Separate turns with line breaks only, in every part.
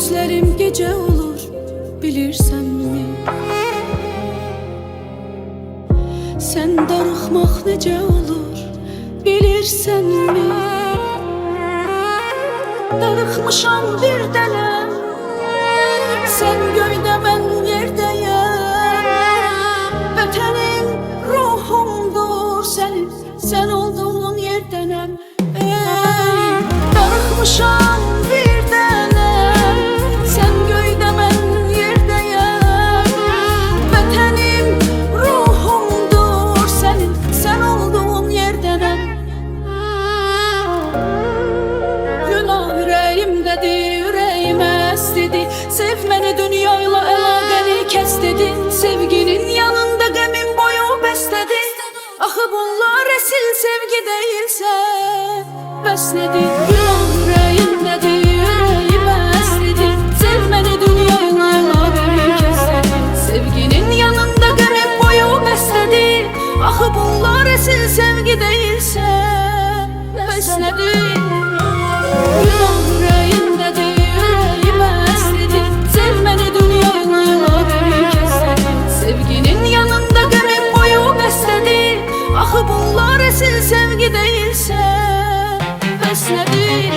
Gözlerim gece olur, bilirsen mi? Sen darıxmaq necə olur, bilirsen mi? Darıxmışam bir dənəm, sen göydə mən yerdəyəm. Vətənim ruhumdur sənin, sen olduğun yerdənəm. Darıxmışam bir dənəm, sen göydə mən yerdəyəm. Vətənim ruhumdur sənin, sen olduğun yerdənəm. Günah ürəyimdədir, ürəyimə əslidir. Sev məni, dünyayla əlaqəni kəs dedi. Sevginin yanında qəmin boyu bəstədir. Axı bunlar əsil sevgi deyilsə, bəs nədir? Günah ürəyimdədir, ürəyimə əslidir. Sev məni, dünyayla əlaqəni kəs dedi. Sevginin yanında qəmin boyu bəstədir. Axı bunlar əsil sevgi deyilsə, bəs nədir? Günah ürəyimdədir, ürəyimə əslidir. Sev məni, dünyayla əlaqəni kəs dedi. Sevginin yanında qəmin boyu bəstədir. Axı bunlar əsil sevgi deyilsə, bəs nədir?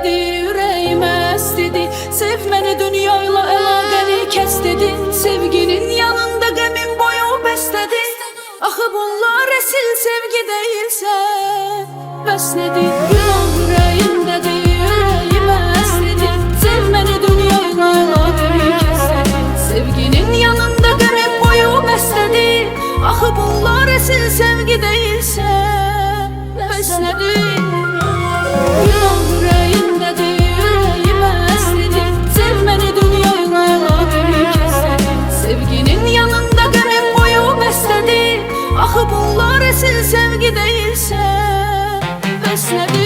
Ürəyimə əslidir. Sev məni, dünyayla əlaqəni kəs dedi. Sevginin yanında qəmin boyu bəstədir. Axı bunlar əsil sevgi deyilsə, bəs nədir? Günah ürəyimdədir, ürəyimə əslidir. Sev məni, dünyayla əlaqəni kəs dedi. Sevginin yanında qəmin boyu bəstədir. Axı bunlar əsil sevgi deyilsə, bəs nədir? Günah ürəyimdədir, ürəyimə əslidir. Sev məni, dünyayla əlaqəni kəs dedi. Sevginin yanında qəmin boyu bəstədir. Axı bunlar əsil sevgi deyilsə, bəs nədir?